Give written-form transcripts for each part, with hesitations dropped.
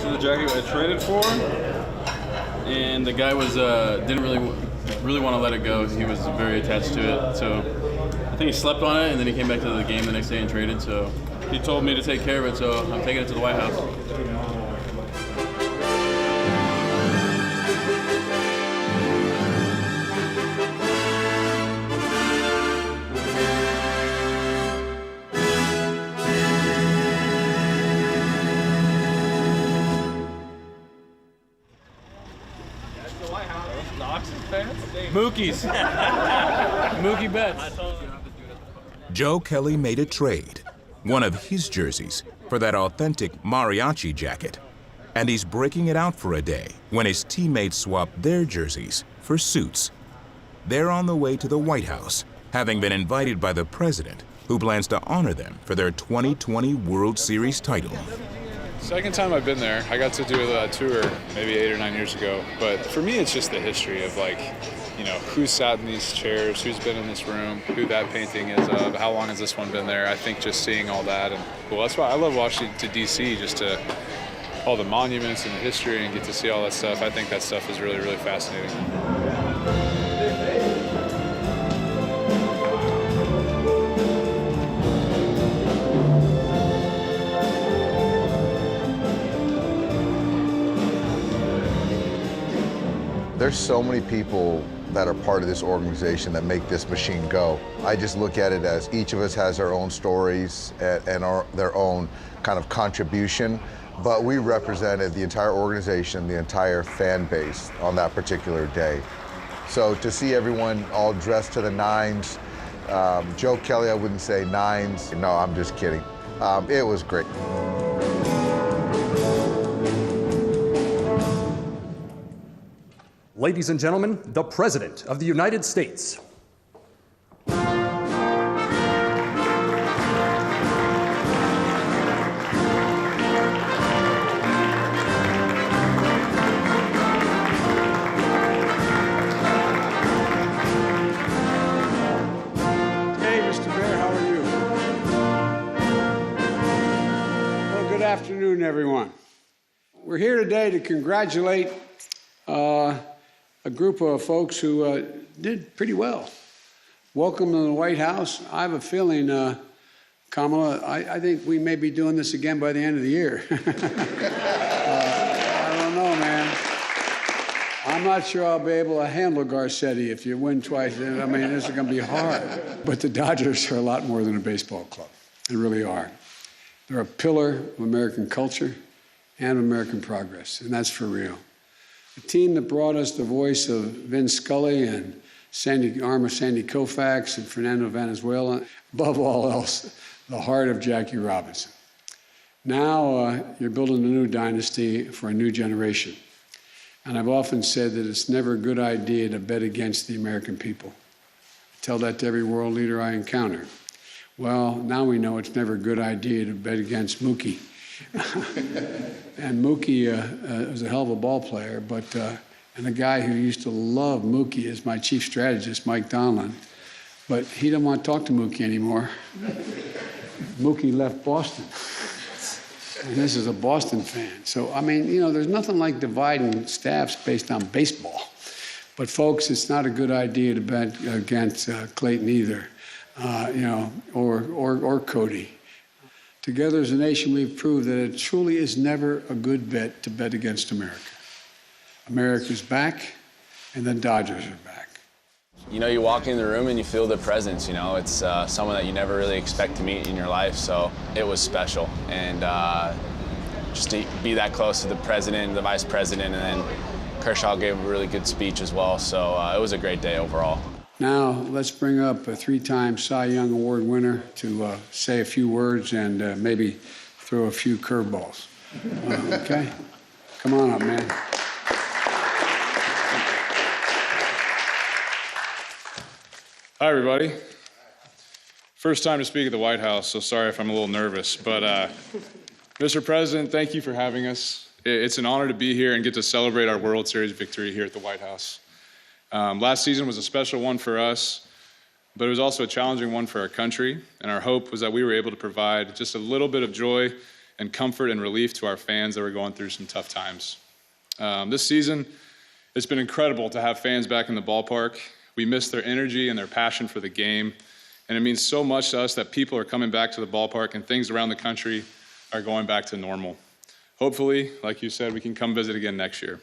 This is the jacket I traded for, and the guy was didn't really want to let it go. He was very attached to it, so I think he slept on it, and then he came back to the game the next day and traded. So he told me to take care of it, so I'm taking it to the White House. Mookie's. Mookie Betts. Joe Kelly made a trade, one of his jerseys, for that authentic mariachi jacket. And he's breaking it out for a day when his teammates swap their jerseys for suits. They're on the way to the White House, having been invited by the president, who plans to honor them for their 2020 World Series title. Second time I've been there. I got to do a tour maybe 8 or 9 years ago. But for me, it's just the history of, like, you know, who sat in these chairs, who's been in this room, who that painting is of, how long has this one been there. I think just seeing all that, and well, that's why I love Washington to D.C., just to all the monuments and the history and get to see all that stuff. I think that stuff is really, really fascinating. There's so many people that are part of this organization that make this machine go. I just look at it as each of us has our own stories and their own kind of contribution, but we represented the entire organization, the entire fan base on that particular day. So to see everyone all dressed to the nines, Joe Kelly, I wouldn't say nines. No, I'm just kidding. It was great. Ladies and gentlemen, the President of the United States. Good afternoon, everyone. We're here today to congratulate a group of folks who did pretty well. Welcome to the White House. I have a feeling, Kamala, I think we may be doing this again by the end of the year. I don't know, man. I'm not sure I'll be able to handle Garcetti if you win twice. I mean, this is going to be hard. But the Dodgers are a lot more than a baseball club. They really are. They're a pillar of American culture and American progress, and that's for real. The team that brought us the voice of Vin Scully and Sandy Koufax and Fernando Valenzuela, above all else, the heart of Jackie Robinson. Now you're building a new dynasty for a new generation. And I've often said that it's never a good idea to bet against the American people. I tell that to every world leader I encounter. Well, now we know it's never a good idea to bet against Mookie. And Mookie was a hell of a ball player, but and the guy who used to love Mookie is my chief strategist, Mike Donlin. But he didn't want to talk to Mookie anymore. Mookie left Boston. And this is a Boston fan. So, I mean, you know, there's nothing like dividing staffs based on baseball. But, folks, it's not a good idea to bet against Clayton either, you know, or Cody. Together as a nation, we've proved that it truly is never a good bet to bet against America. America's back, and the Dodgers are back. You know, you walk in the room and you feel the presence, you know. It's someone that you never really expect to meet in your life, so it was special. And just to be that close to the president, the vice president, and then Kershaw gave a really good speech as well, so it was a great day overall. Now, let's bring up a 3-time Cy Young Award winner to say a few words and maybe throw a few curveballs. Okay? Come on up, man. Hi, everybody. First time to speak at the White House, so sorry if I'm a little nervous. But Mr. President, thank you for having us. It's an honor to be here and get to celebrate our World Series victory here at the White House. Last season was a special one for us, but it was also a challenging one for our country, and our hope was that we were able to provide just a little bit of joy and comfort and relief to our fans that were going through some tough times. This season, it's been incredible to have fans back in the ballpark. We miss their energy and their passion for the game, and it means so much to us that people are coming back to the ballpark and things around the country are going back to normal. Hopefully, like you said, we can come visit again next year.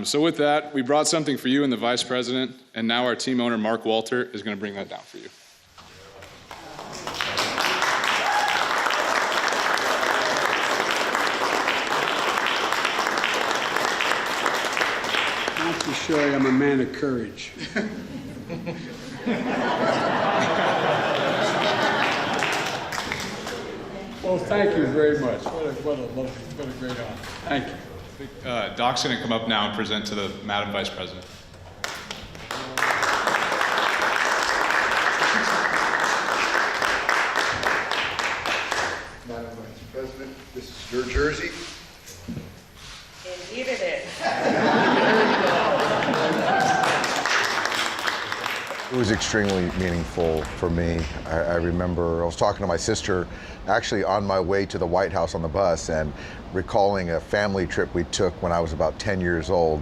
So with that, we brought something for you and the Vice President, and now our team owner, Mark Walter, is going to bring that down for you. Not to show you I'm a man of courage. Well, thank you very much. What a great honor. Thank you. Doc's going to come up now and present to the Madam Vice President. Madam Vice President, this is your jersey. Indeed it is. It was extremely meaningful for me. I remember I was talking to my sister actually on my way to the White House on the bus and recalling a family trip we took when I was about 10 years old.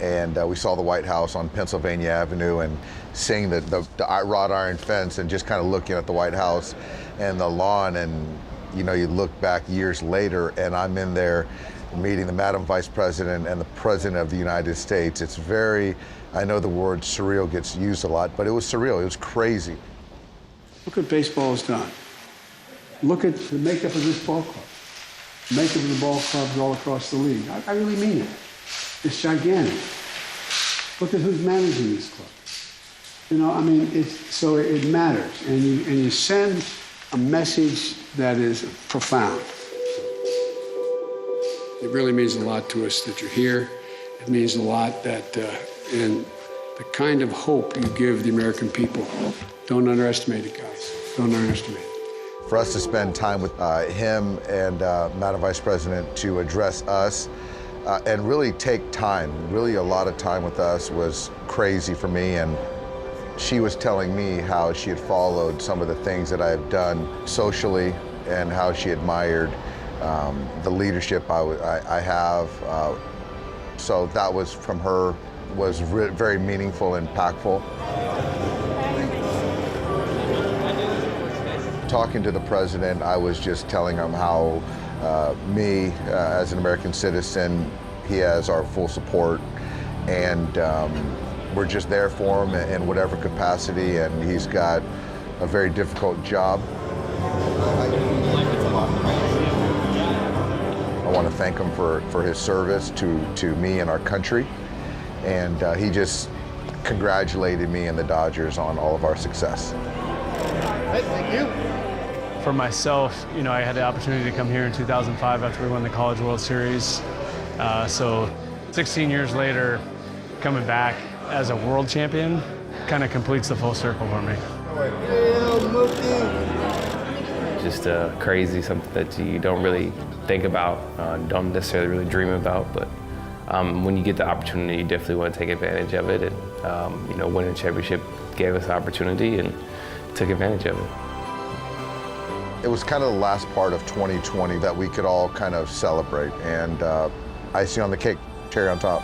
And we saw the White House on Pennsylvania Avenue and seeing the wrought iron fence and just kind of looking at the White House and the lawn. And you know, you look back years later and I'm in there meeting the Madam Vice President and the President of the United States. It's very, I know the word surreal gets used a lot, but it was surreal, it was crazy. Look what baseball has done. Look at the makeup of this ball club. The makeup of the ball clubs all across the league. I really mean it. It's gigantic. Look at who's managing this club. You know, I mean, so it matters. And you send a message that is profound. It really means a lot to us that you're here. It means a lot that, and the kind of hope you give the American people. Don't underestimate it, guys. Don't underestimate it. For us to spend time with him and Madam Vice President to address us and really take time, really a lot of time with us was crazy for me. And she was telling me how she had followed some of the things that I have done socially and how she admired the leadership I have. So that was from her, was very meaningful and impactful. Talking to the president, I was just telling him how me, as an American citizen, he has our full support, and we're just there for him in whatever capacity, and he's got a very difficult job. I want to thank him for his service to me and our country, and he just congratulated me and the Dodgers on all of our success. Thank you. For myself, you know, I had the opportunity to come here in 2005 after we won the College World Series. So 16 years later, coming back as a world champion kind of completes the full circle for me. Just crazy, something that you don't really think about, don't necessarily really dream about, but when you get the opportunity, you definitely want to take advantage of it. And you know, winning a championship gave us the opportunity and took advantage of it. It was kind of the last part of 2020 that we could all kind of celebrate, and icing on the cake, cherry on top.